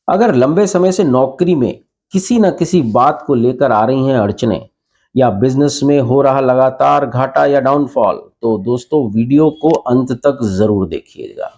अगर लंबे समय से नौकरी में किसी न किसी बात को लेकर आ रही हैं अड़चनें या बिजनेस में हो रहा लगातार घाटा या डाउनफॉल, तो दोस्तों वीडियो को अंत तक जरूर देखिएगा।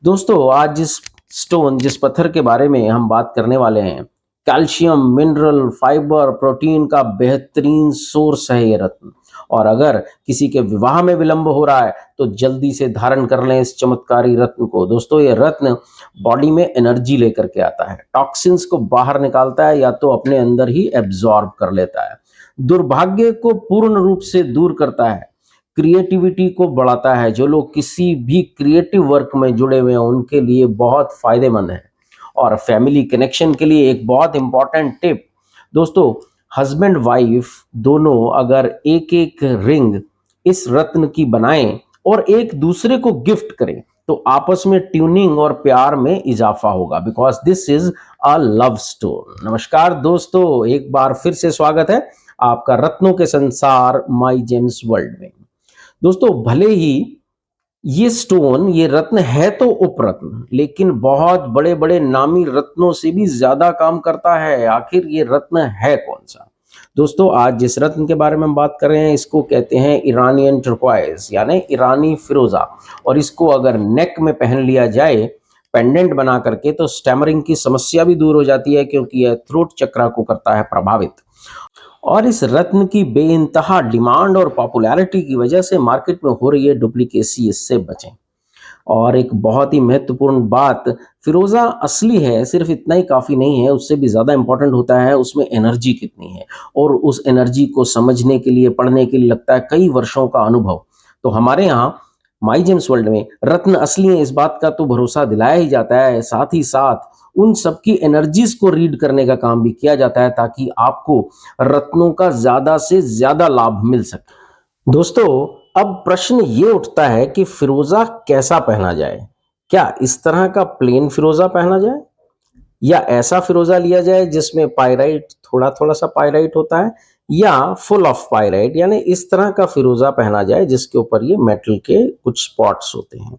दोस्तों, आज जिस पत्थर के बारे में हम बात करने वाले हैं, कैल्शियम, मिनरल, फाइबर, प्रोटीन का बेहतरीन सोर्स है ये रत्न। और अगर किसी के विवाह में विलंब हो रहा है तो जल्दी से धारण कर लें इस चमत्कारी रत्न को। दोस्तों, ये रत्न बॉडी में एनर्जी लेकर के आता है, टॉक्सिन्स को बाहर निकालता है या तो अपने अंदर ही एब्जॉर्ब कर लेता है, दुर्भाग्य को पूर्ण रूप से दूर करता है, क्रिएटिविटी को बढ़ाता है। जो लोग किसी भी क्रिएटिव वर्क में जुड़े हुए हैं उनके लिए बहुत फायदेमंद है। और फैमिली कनेक्शन के लिए एक बहुत इंपॉर्टेंट टिप, दोस्तों, हस्बैंड वाइफ दोनों अगर एक एक रिंग इस रत्न की बनाएं और एक दूसरे को गिफ्ट करें तो आपस में ट्यूनिंग और प्यार में इजाफा होगा, because this is a love stone. नमस्कार दोस्तों, एक बार फिर से स्वागत है आपका रत्नों के संसार माई जेम्स वर्ल्ड में। दोस्तों, भले ही ये रत्न है तो उपरत्न, लेकिन बहुत बड़े बड़े नामी रत्नों से भी ज्यादा काम करता है। आखिर ये रत्न है कौन सा? दोस्तों, आज जिस रत्न के बारे में हम बात कर रहे हैं इसको कहते हैं ईरानियन टर्क्वाइज, यानी ईरानी फिरोजा। और इसको अगर नेक में पहन लिया जाए पेंडेंट बना करके तो स्टैमरिंग की समस्या भी दूर हो जाती है, क्योंकि यह थ्रोट चक्रा को करता है प्रभावित। और इस रत्न की बेइंतहा डिमांड और पॉपुलैरिटी की वजह से मार्केट में हो रही है डुप्लीकेसी, इससे बचें। और एक बहुत ही महत्वपूर्ण बात, फिरोजा असली है सिर्फ इतना ही काफ़ी नहीं है, उससे भी ज़्यादा इंपॉर्टेंट होता है उसमें एनर्जी कितनी है। और उस एनर्जी को समझने के लिए, पढ़ने के लिए लगता है कई वर्षों का अनुभव। तो हमारे यहाँ माई जेम्स वर्ल्ड में रत्न असली है इस बात का तो भरोसा दिलाया ही जाता है, साथ ही साथ उन सबकी एनर्जीज को रीड करने का काम भी किया जाता है ताकि आपको रत्नों का ज़्यादा से ज़्यादा लाभ मिल सके। दोस्तों, अब प्रश्न ये उठता है कि फिरोजा कैसा पहना जाए? क्या इस तरह का प्लेन फिरोजा पहना जाए या ऐसा फिरोजा लिया जाए जिसमें पाइराइट, थोड़ा थोड़ा सा पाइराइट होता है, या फुल ऑफ पाइराइट, यानी इस तरह का फिरोजा पहना जाए जिसके ऊपर ये मेटल के कुछ स्पॉट्स होते हैं।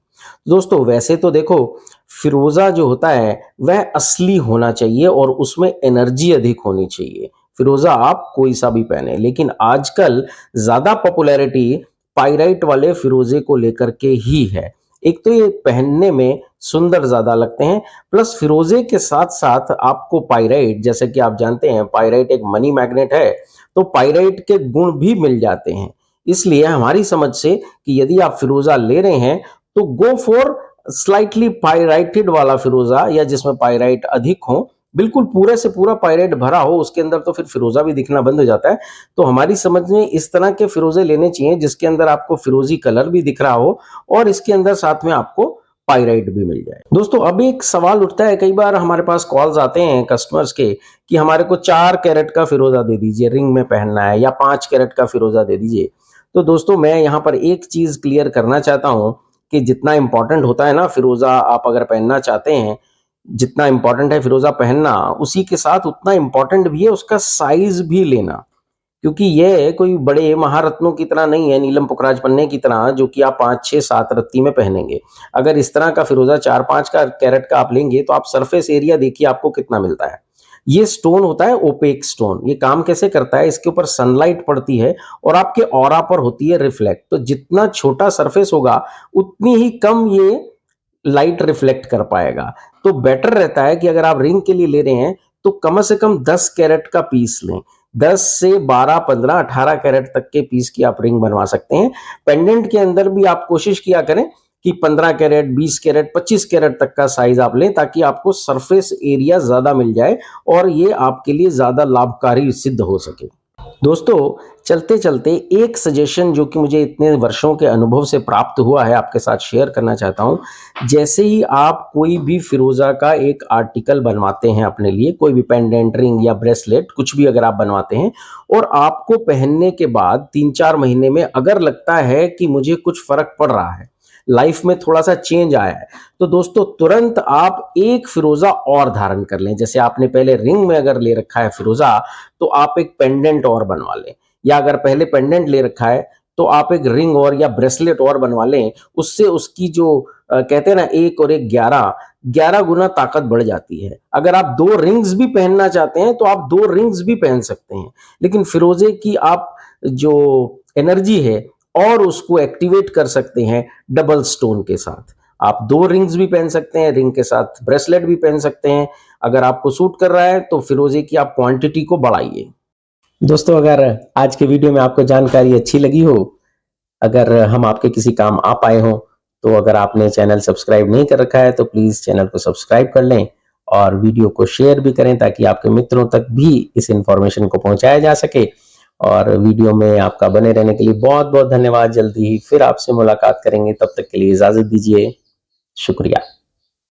दोस्तों, वैसे तो देखो, फिरोजा जो होता है वह असली होना चाहिए और उसमें एनर्जी अधिक होनी चाहिए। फिरोजा आप कोई सा भी पहने, लेकिन आजकल ज्यादा पॉपुलैरिटी पाइराइट वाले फिरोजे को लेकर के ही है। एक तो ये पहनने में सुंदर ज्यादा लगते हैं, प्लस फिरोजे के साथ साथ आपको पाइराइट, जैसे कि आप जानते हैं पाइराइट एक मनी मैग्नेट है, तो पाइराइट के गुण भी मिल जाते हैं। इसलिए हमारी समझ से कि यदि आप फिरोजा ले रहे हैं तो गो फॉर स्लाइटली पाइराइटेड वाला फिरोजा, या जिसमें पाइराइट अधिक हो, बिल्कुल पूरे से पूरा पाइराइट भरा हो उसके अंदर, तो फिर फिरोजा भी दिखना बंद हो जाता है। तो हमारी समझ में इस तरह के फिरोजे लेने चाहिए जिसके अंदर आपको फिरोजी कलर भी दिख रहा हो और इसके अंदर साथ में आपको पाइराइट भी मिल जाए। दोस्तों, अब एक सवाल उठता है, कई बार हमारे पास कॉल्स आते हैं कस्टमर्स के कि हमारे को 4 कैरेट का फिरोजा दे दीजिए, रिंग में पहनना है, या 5 कैरेट का फिरोजा दे दीजिए। तो दोस्तों, मैं यहाँ पर एक चीज क्लियर करना चाहता हूँ कि जितना इंपॉर्टेंट होता है ना फिरोजा आप अगर पहनना चाहते हैं, जितना इंपॉर्टेंट है फिरोजा पहनना, उसी के साथ उतना इंपॉर्टेंट भी है उसका साइज भी लेना। क्योंकि ये कोई बड़े महारत्नों की तरह नहीं है, नीलम पुखराज पन्ने की तरह, जो कि आप 5 6 7 रत्ती में पहनेंगे। अगर इस तरह का फिरोजा 4 5 कैरेट का आप लेंगे तो आप सरफेस एरिया देखिए आपको कितना मिलता है। ये स्टोन होता है ओपेक स्टोन। ये काम कैसे करता है, इसके ऊपर सनलाइट पड़ती है और आपके ऑरा पर होती है रिफ्लेक्ट। तो जितना छोटा सरफेस होगा उतनी ही कम ये लाइट रिफ्लेक्ट कर पाएगा। तो बेटर रहता है कि अगर आप रिंग के लिए ले रहे हैं तो कम से कम 10 कैरेट का पीस लें। 10 से 12 15 18 कैरेट तक के पीस की आप रिंग बनवा सकते हैं। पेंडेंट के अंदर भी आप कोशिश किया करें कि 15 कैरेट, 20 कैरेट, 25 कैरेट तक का साइज आप लें ताकि आपको सरफेस एरिया ज्यादा मिल जाए और ये आपके लिए ज्यादा लाभकारी सिद्ध हो सके। दोस्तों, चलते चलते एक सजेशन जो कि मुझे इतने वर्षों के अनुभव से प्राप्त हुआ है आपके साथ शेयर करना चाहता हूं। जैसे ही आप कोई भी फिरोजा का एक आर्टिकल बनवाते हैं अपने लिए, कोई भी पेंडेंट, रिंग या ब्रेसलेट, कुछ भी अगर आप बनवाते हैं और आपको पहनने के बाद 3 4 महीने में अगर लगता है कि मुझे कुछ फर्क पड़ रहा है, लाइफ में थोड़ा सा चेंज आया है, तो दोस्तों तुरंत आप एक फिरोजा और धारण कर लें। जैसे आपने पहले रिंग में अगर ले रखा है फिरोजा, तो आप एक पेंडेंट और बनवा लें, या अगर पहले पेंडेंट ले रखा है तो आप एक रिंग और या ब्रेसलेट और बनवा लें। उससे उसकी जो कहते हैं ना, 1 और 1 11, 11 गुना ताकत बढ़ जाती है। अगर आप 2 रिंग्स भी पहनना चाहते हैं तो आप 2 रिंग्स भी पहन सकते हैं, लेकिन फिरोजे की आप जो एनर्जी है और उसको एक्टिवेट कर सकते हैं डबल स्टोन के साथ। आप 2 रिंग्स भी पहन सकते हैं, रिंग के साथ ब्रेसलेट भी पहन सकते हैं। अगर आपको सूट कर रहा है तो फिरोजे की आप क्वांटिटी को बढ़ाइए। दोस्तों, अगर आज के वीडियो में आपको जानकारी अच्छी लगी हो, अगर हम आपके किसी काम आ पाए हों, तो अगर आपने चैनल सब्सक्राइब नहीं कर रखा है तो प्लीज़ चैनल को सब्सक्राइब कर लें और वीडियो को शेयर भी करें ताकि आपके मित्रों तक भी इस इन्फॉर्मेशन को पहुंचाया जा सके। और वीडियो में आपका बने रहने के लिए बहुत बहुत धन्यवाद। जल्दी ही फिर आपसे मुलाकात करेंगे, तब तक के लिए इजाज़त दीजिए। शुक्रिया।